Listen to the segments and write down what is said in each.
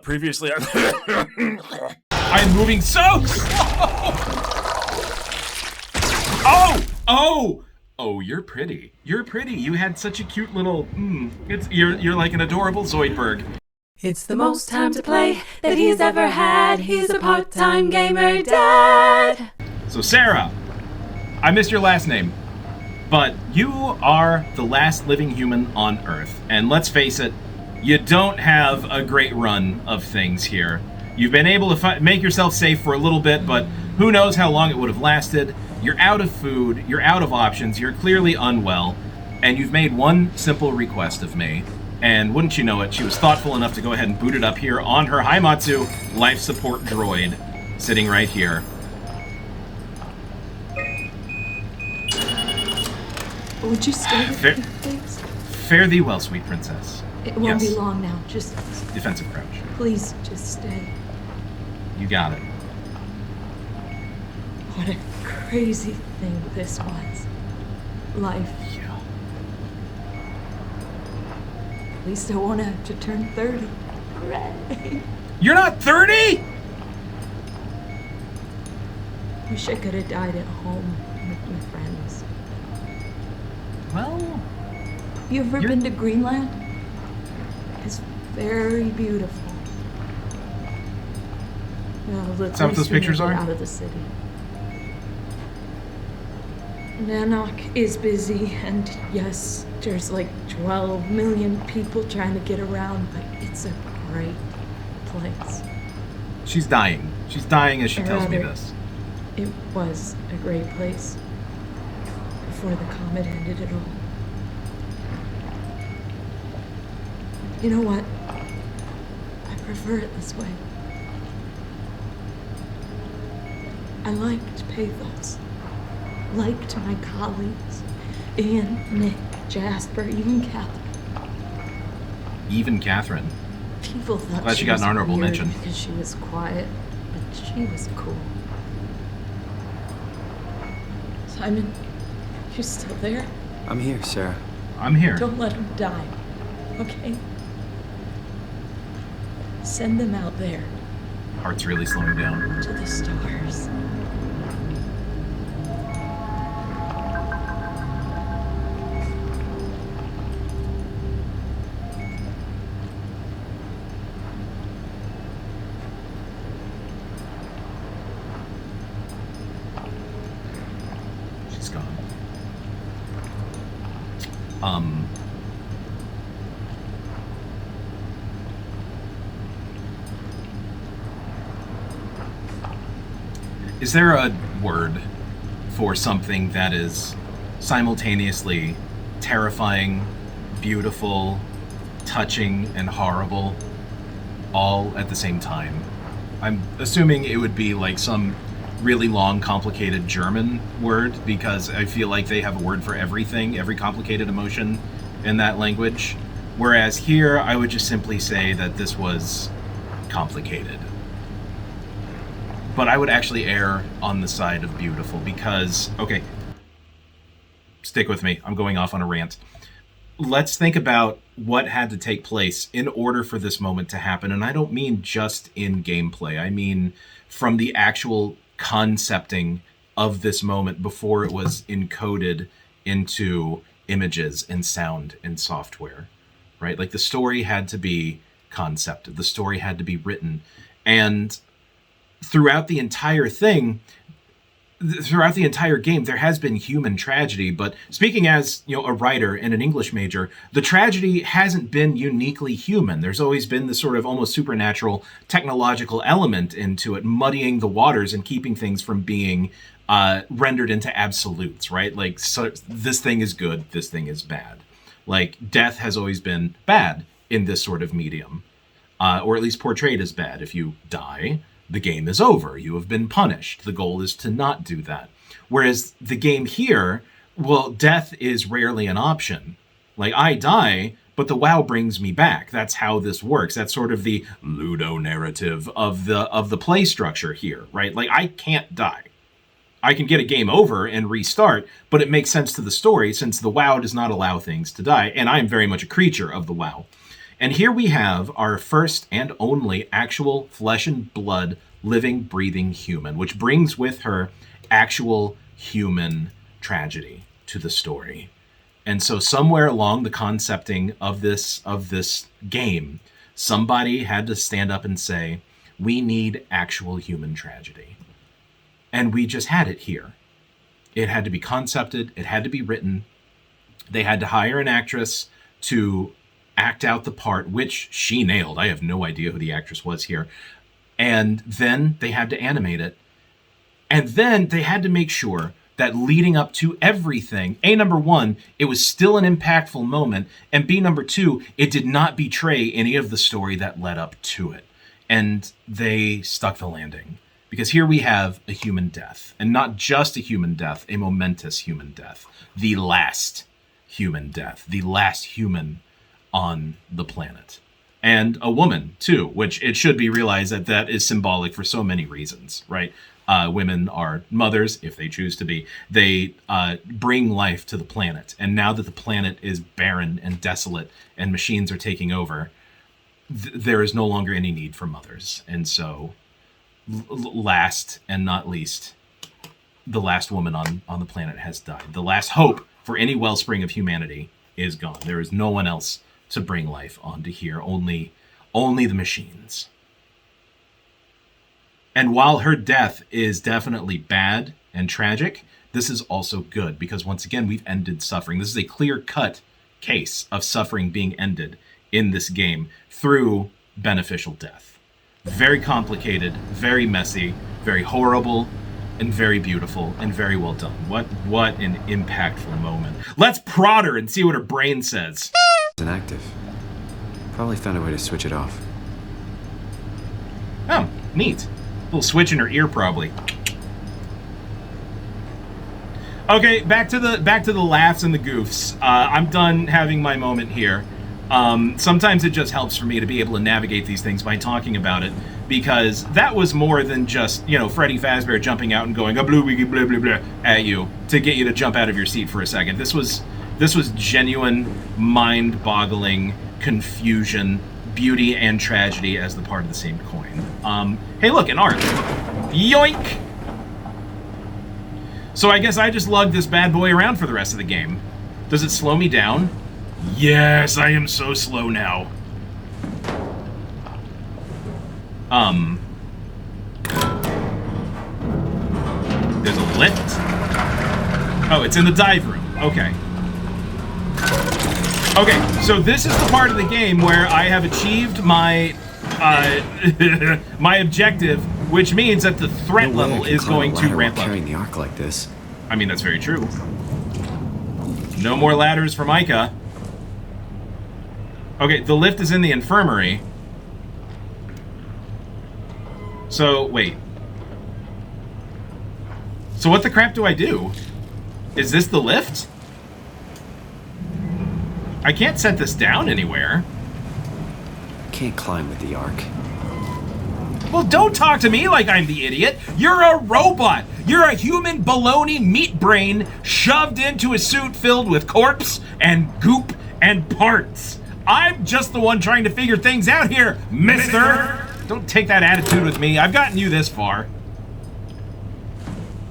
Previously, I'm moving so slow. Oh, you're pretty. You're pretty. You had such a cute little. You're like an adorable Zoidberg. It's the most time to play that he's ever had. He's a part-time gamer dad. So Sarah, I missed your last name, but you are the last living human on Earth, and let's face it, you don't have a great run of things here. You've been able to make yourself safe for a little bit, but who knows how long it would have lasted. You're out of food, you're out of options, you're clearly unwell, and you've made one simple request of me. And wouldn't you know it, she was thoughtful enough to go ahead and boot it up here on her Haimatsu life support droid, sitting right here. Would you stay with me, please? Fare thee well, sweet princess. It won't be long now. Just defensive crouch. Please, just stay. You got it. What a crazy thing this was. Life. Yeah. At least I won't have to turn 30. Hooray! You're not 30?! Wish I could have died at home with my friends. Well... You ever been to Greenland? It's very beautiful. Well, is that what those pictures are? Out of the city. Nanook is busy, and yes, there's like 12 million people trying to get around, but it's a great place. She's dying. She's dying as she tells me this. It was a great place before the comet ended it all. You know what? I prefer it this way. I liked pathos. Liked my colleagues. Ian, Nick, Jasper, even Catherine. Even Catherine? People thought glad she got an honorable mention. Because she was quiet, but she was cool. Simon, you still there? I'm here, Sarah. I'm here. Don't let him die, okay? Send them out there. Heart's really slowing down. To the stars. She's gone. Is there a word for something that is simultaneously terrifying, beautiful, touching, and horrible, all at the same time? I'm assuming it would be like some really long, complicated German word, because I feel like they have a word for everything, every complicated emotion in that language. Whereas here, I would just simply say that this was complicated. But I would actually err on the side of beautiful because, okay, stick with me. I'm going off on a rant. Let's think about what had to take place in order for this moment to happen. And I don't mean just in gameplay. I mean from the actual concepting of this moment before it was encoded into images and sound and software, right? Like the story had to be concepted. The story had to be written. And throughout the entire thing, throughout the entire game, there has been human tragedy. But speaking as, a writer and an English major, the tragedy hasn't been uniquely human. There's always been this sort of almost supernatural technological element into it, muddying the waters and keeping things from being rendered into absolutes, right? Like, so this thing is good, this thing is bad. Like, death has always been bad in this sort of medium, or at least portrayed as bad. If you die, the game is over. You have been punished. The goal is to not do that. Whereas the game here, well, death is rarely an option. Like, I die, but the WoW brings me back. That's how this works. That's sort of the Ludo narrative of the play structure here, right? Like, I can't die. I can get a game over and restart, but it makes sense to the story since the WoW does not allow things to die, and I am very much a creature of the WoW. And here we have our first and only actual flesh and blood, living, breathing human, which brings with her actual human tragedy to the story. And so somewhere along the concepting of this game, somebody had to stand up and say, we need actual human tragedy. And we just had it here. It had to be concepted. It had to be written. They had to hire an actress to act out the part, which she nailed. I have no idea who the actress was here. And then they had to animate it. And then they had to make sure that leading up to everything, A, number one, it was still an impactful moment, and B, number two, it did not betray any of the story that led up to it. And they stuck the landing. Because here we have a human death, and not just a human death, a momentous human death. The last human death, the last human on the planet. And a woman, too, which it should be realized that that is symbolic for so many reasons, right? Women are mothers, if they choose to be. They bring life to the planet. And now that the planet is barren and desolate and machines are taking over, there is no longer any need for mothers. And so, last and not least, the last woman on the planet has died. The last hope for any wellspring of humanity is gone. There is no one else to bring life onto here, only the machines. And while her death is definitely bad and tragic, this is also good because once again, we've ended suffering. This is a clear-cut case of suffering being ended in this game through beneficial death. Very complicated, very messy, very horrible, and very beautiful, and very well done. What an impactful moment. Let's prod her and see what her brain says. It's inactive. Probably found a way to switch it off. Oh, neat. Little switch in her ear, probably. Okay, back to the laughs and the goofs. I'm done having my moment here. Sometimes it just helps for me to be able to navigate these things by talking about it, because that was more than just, Freddy Fazbear jumping out and going, a blue wiggy blah blah blah at you to get you to jump out of your seat for a second. This was genuine, mind-boggling confusion, beauty and tragedy as the part of the same coin. Hey, look, an art. Yoink! So I guess I just lug this bad boy around for the rest of the game. Does it slow me down? Yes, I am so slow now. There's a lift? Oh, it's in the dive room. Okay. Okay, so this is the part of the game where I have achieved my my objective, which means that the threat level is going to ramp up. Carrying the arc like this. I mean, that's very true. No more ladders for Micah. Okay, the lift is in the infirmary. So, wait. So what the crap do I do? Is this the lift? I can't set this down anywhere. Can't climb with the arc. Well, don't talk to me like I'm the idiot. You're a robot. You're a human baloney meat brain shoved into a suit filled with corpse and goop and parts. I'm just the one trying to figure things out here, mister. Don't take that attitude with me. I've gotten you this far.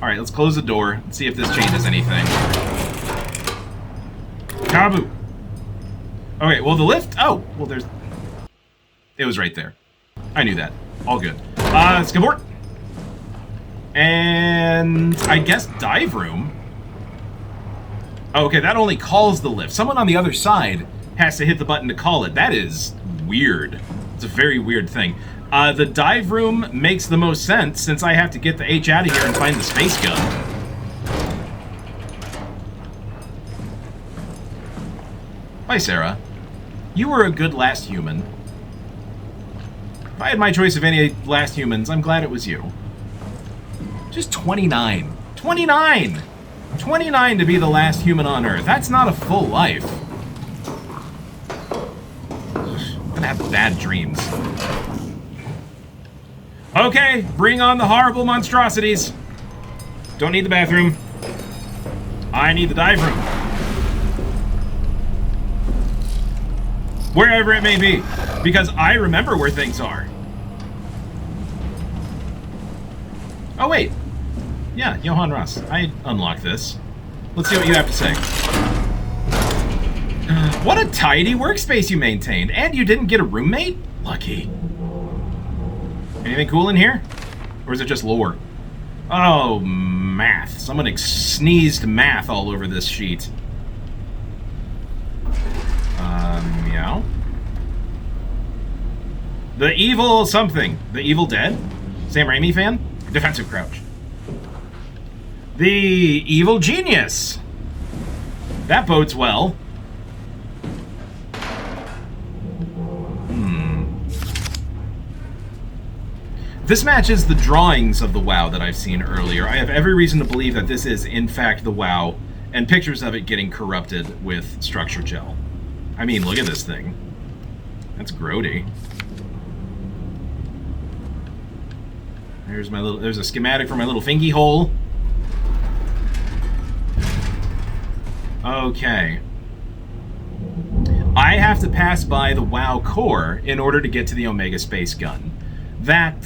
All right, let's close the door and see if this changes anything. Kabu. Okay, well, the lift... Oh, well, there's... It was right there. I knew that. All good. Skabort. And I guess dive room. Oh, okay, that only calls the lift. Someone on the other side has to hit the button to call it. That is weird. It's a very weird thing. The dive room makes the most sense since I have to get the H out of here and find the space gun. Bye, Sarah. You were a good last human. If I had my choice of any last humans, I'm glad it was you. Just 29. 29! 29 to be the last human on Earth. That's not a full life. I'm gonna have bad dreams. Okay, bring on the horrible monstrosities. Don't need the bathroom. I need the dive room. Wherever it may be. Because I remember where things are. Oh, wait. Yeah, Johann Ross. I unlocked this. Let's see what you have to say. What a tidy workspace you maintained. And you didn't get a roommate? Lucky. Anything cool in here? Or is it just lore? Oh, math. Someone sneezed math all over this sheet. Meow. The Evil something. The Evil Dead? Sam Raimi fan? Defensive crouch. The Evil Genius. That bodes well. This matches the drawings of the WoW that I've seen earlier. I have every reason to believe that this is, in fact, the WoW, and pictures of it getting corrupted with structure gel. I mean, look at this thing. That's grody. There's a schematic for my little fingy hole. Okay. I have to pass by the WoW core in order to get to the Omega Space Gun. That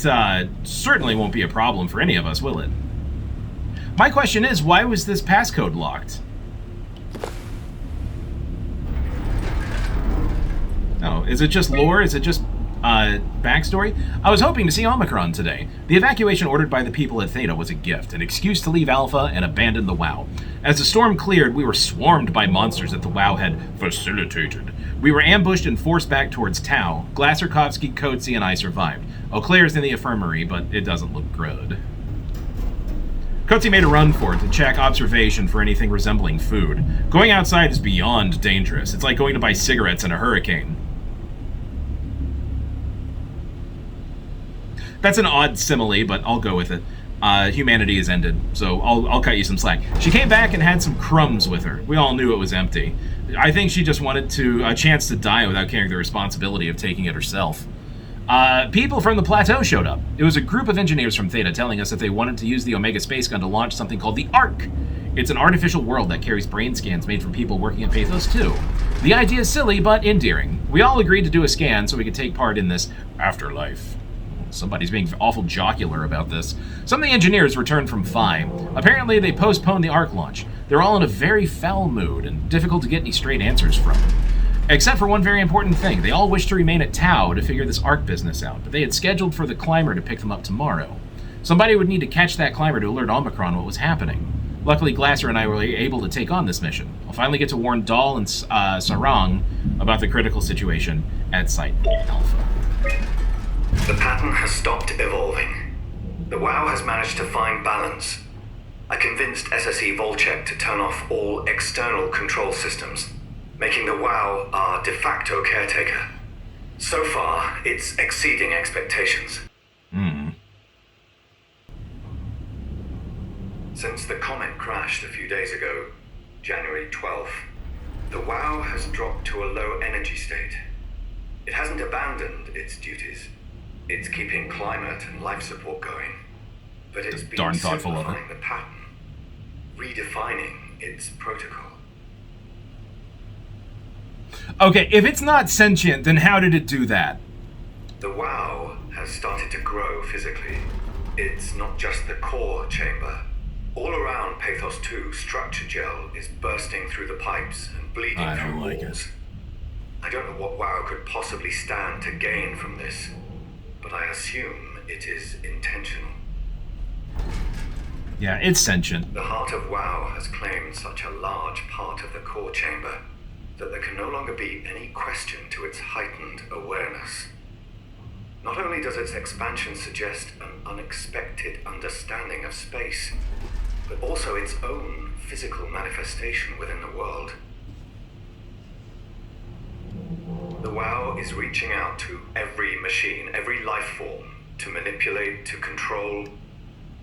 certainly won't be a problem for any of us, will it? My question is, why was this passcode locked? Oh, is it just lore? Is it just backstory? I was hoping to see Omicron today. The evacuation ordered by the people at Theta was a gift, an excuse to leave Alpha and abandon the WoW. As the storm cleared, we were swarmed by monsters that the WoW had facilitated. We were ambushed and forced back towards Tau. Glasserkovsky, Coetzee, and I survived. Eau Claire's in the infirmary, but it doesn't look good. Coetzee made a run for it to check observation for anything resembling food. Going outside is beyond dangerous. It's like going to buy cigarettes in a hurricane. That's an odd simile, but I'll go with it. Humanity is ended, so I'll cut you some slack. She came back and had some crumbs with her. We all knew it was empty. I think she just wanted a chance to die without carrying the responsibility of taking it herself. People from the plateau showed up. It was a group of engineers from Theta telling us that they wanted to use the Omega Space Gun to launch something called the Ark. It's an artificial world that carries brain scans made from people working at Pathos 2. The idea is silly, but endearing. We all agreed to do a scan so we could take part in this afterlife. Somebody's being awful jocular about this. Some of the engineers returned from Phi. Apparently, they postponed the Ark launch. They're all in a very foul mood and difficult to get any straight answers from. Except for one very important thing. They all wish to remain at Tau to figure this Ark business out, but they had scheduled for the climber to pick them up tomorrow. Somebody would need to catch that climber to alert Omicron what was happening. Luckily, Glasser and I were able to take on this mission. I'll finally get to warn Dahl and Sarang about the critical situation at Site Alpha. The pattern has stopped evolving. The WoW has managed to find balance. I convinced SSE Volchek to turn off all external control systems, making the WoW our de facto caretaker. So far, it's exceeding expectations. Since the comet crashed a few days ago, January 12th, the WoW has dropped to a low energy state. It hasn't abandoned its duties. It's keeping climate and life support going, but it's been simplifying the pattern, redefining its protocol. Okay, if it's not sentient, then how did it do that? The WoW has started to grow physically. It's not just the core chamber. All around Pathos 2, structure gel is bursting through the pipes and bleeding through walls. I don't know what WoW could possibly stand to gain from this, but I assume it is intentional. Yeah, it's sentient. The heart of WoW has claimed such a large part of the core chamber that there can no longer be any question to its heightened awareness. Not only does its expansion suggest an unexpected understanding of space, but also its own physical manifestation within the world. The WoW is reaching out to every machine, every life form, to manipulate, to control.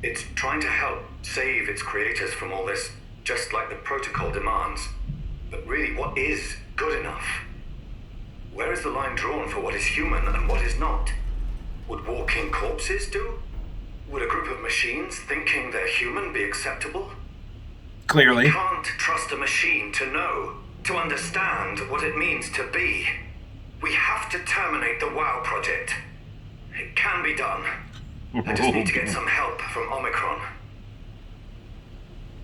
It's trying to help save its creators from all this, just like the protocol demands. But really, what is good enough? Where is the line drawn for what is human and what is not? Would walking corpses do? Would a group of machines thinking they're human be acceptable? Clearly. You can't trust a machine to know, to understand what it means to be. We have to terminate the WoW project. It can be done. I just need to get some help from Omicron.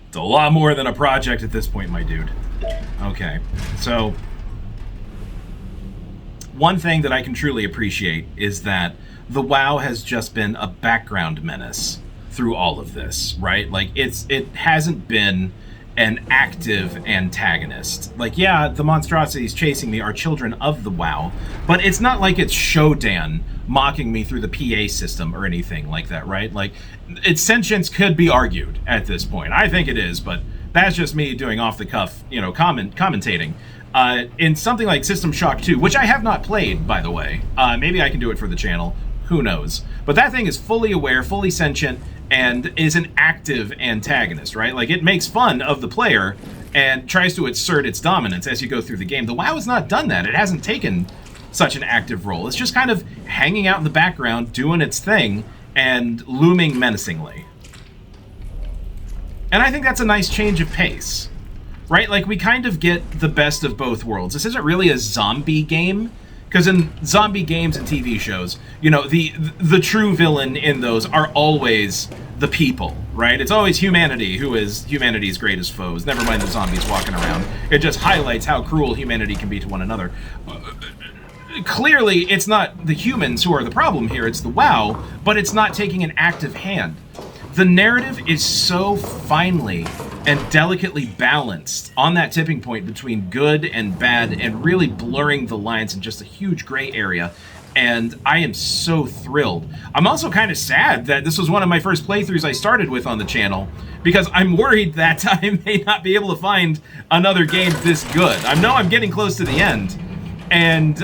It's a lot more than a project at this point, my dude. Okay, so one thing that I can truly appreciate is that the WoW has just been a background menace through all of this, right? Like, it hasn't been an active antagonist. Like, yeah, the monstrosities chasing me are children of the WoW, but it's not like it's Shodan mocking me through the PA system or anything like that, right? Like, its sentience could be argued at this point. I think it is, but that's just me doing off-the-cuff, commentating. In something like System Shock 2, which I have not played, by the way. Maybe I can do it for the channel. Who knows? But that thing is fully aware, fully sentient, and is an active antagonist, right? Like, it makes fun of the player and tries to assert its dominance as you go through the game. The WoW has not done that. It hasn't taken such an active role. It's just kind of hanging out in the background, doing its thing, and looming menacingly. And I think that's a nice change of pace, right? Like, we kind of get the best of both worlds. This isn't really a zombie game, because in zombie games and TV shows, the true villain in those are always the people, right? It's always humanity who is humanity's greatest foes. Never mind the zombies walking around. It just highlights how cruel humanity can be to one another. Clearly, it's not the humans who are the problem here, it's the WoW, but it's not taking an active hand. The narrative is so finely and delicately balanced on that tipping point between good and bad and really blurring the lines in just a huge gray area. And I am so thrilled. I'm also kind of sad that this was one of my first playthroughs I started with on the channel, because I'm worried that I may not be able to find another game this good. I know I'm getting close to the end. And,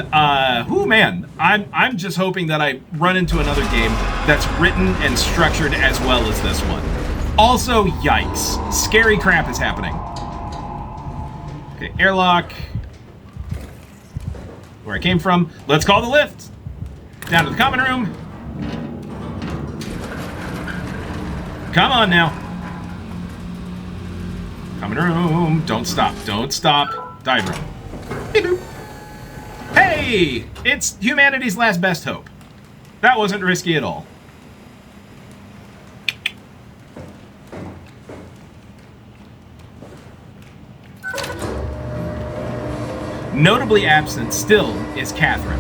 man, I'm just hoping that I run into another game that's written and structured as well as this one. Also, yikes. Scary crap is happening. Okay, airlock. Where I came from. Let's call the lift. Down to the common room. Come on now. Common room. Don't stop. Don't stop. Dive room. Beep boop. Hey! It's humanity's last best hope. That wasn't risky at all. Notably absent still is Catherine.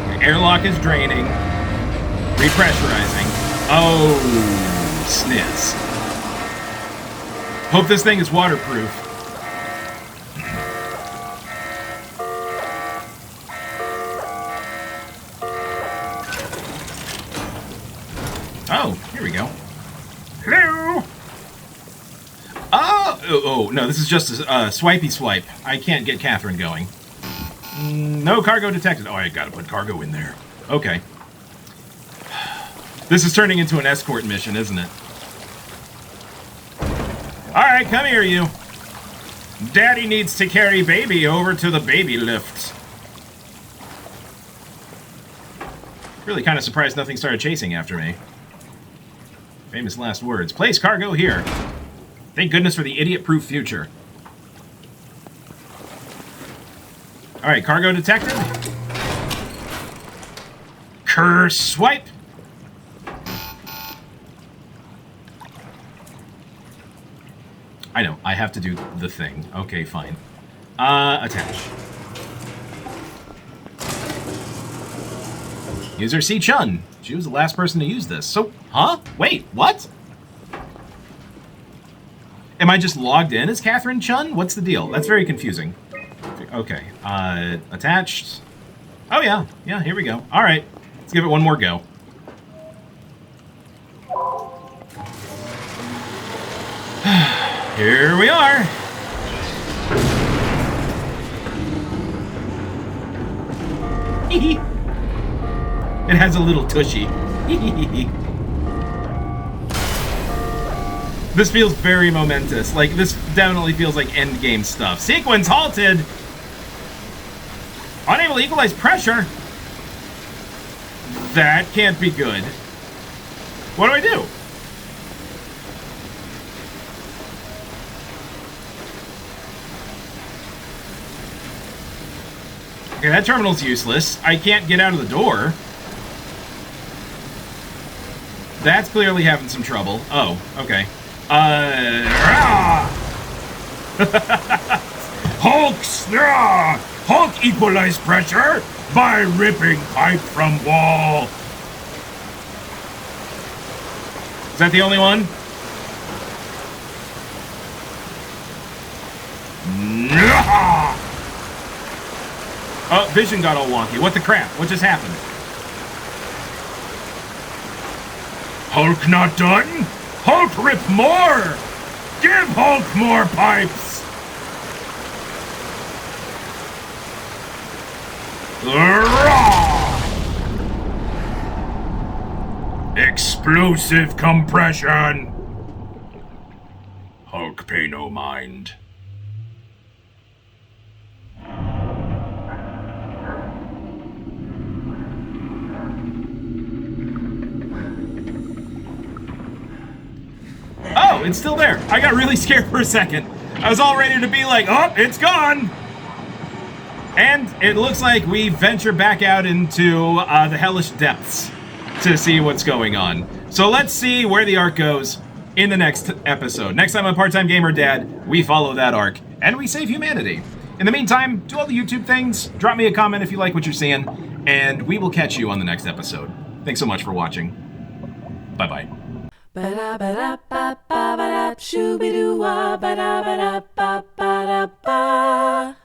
The airlock is draining. Repressurizing. Oh, sniz. Hope this thing is waterproof. Oh, here we go. Hello! Oh, no, this is just a swipey swipe. I can't get Catherine going. No cargo detected. Oh, I gotta put cargo in there. Okay. This is turning into an escort mission, isn't it? Alright, come here, you. Daddy needs to carry baby over to the baby lift. Really kind of surprised nothing started chasing after me. Famous last words. Place cargo here. Thank goodness for the idiot-proof future. Alright, cargo detected. Curse swipe. I know, I have to do the thing. Okay, fine. Attach. User C. Chun. She was the last person to use this. So, huh? Wait, what? Am I just logged in as Catherine Chun? What's the deal? That's very confusing. Okay, attached. Oh yeah, yeah, here we go. All right, let's give it one more go. Here we are. It has a little tushy. This feels very momentous. Like, this definitely feels like endgame stuff. Sequence halted. Unable to equalize pressure. That can't be good. What do I do? Okay, that terminal's useless. I can't get out of the door. That's clearly having some trouble. Oh, okay. Hulk equalize pressure by ripping pipe from wall. Is that the only one? Oh, vision got all wonky. What the crap? What just happened? Hulk not done? Hulk rip more! Give Hulk more pipes! Explosive compression! Hulk pay no mind. Oh, it's still there. I got really scared for a second. I was all ready to be like, oh, it's gone. And it looks like we venture back out into the hellish depths to see what's going on. So let's see where the arc goes in the next episode. Next time on Part-Time Gamer Dad, we follow that arc and we save humanity. In the meantime, do all the YouTube things. Drop me a comment if you like what you're seeing. And we will catch you on the next episode. Thanks so much for watching. Bye-bye. Ba-da-ba-da-ba-ba-ba-da, shoo-be-doo-wah, ba-da-ba-da-ba-ba-da-ba.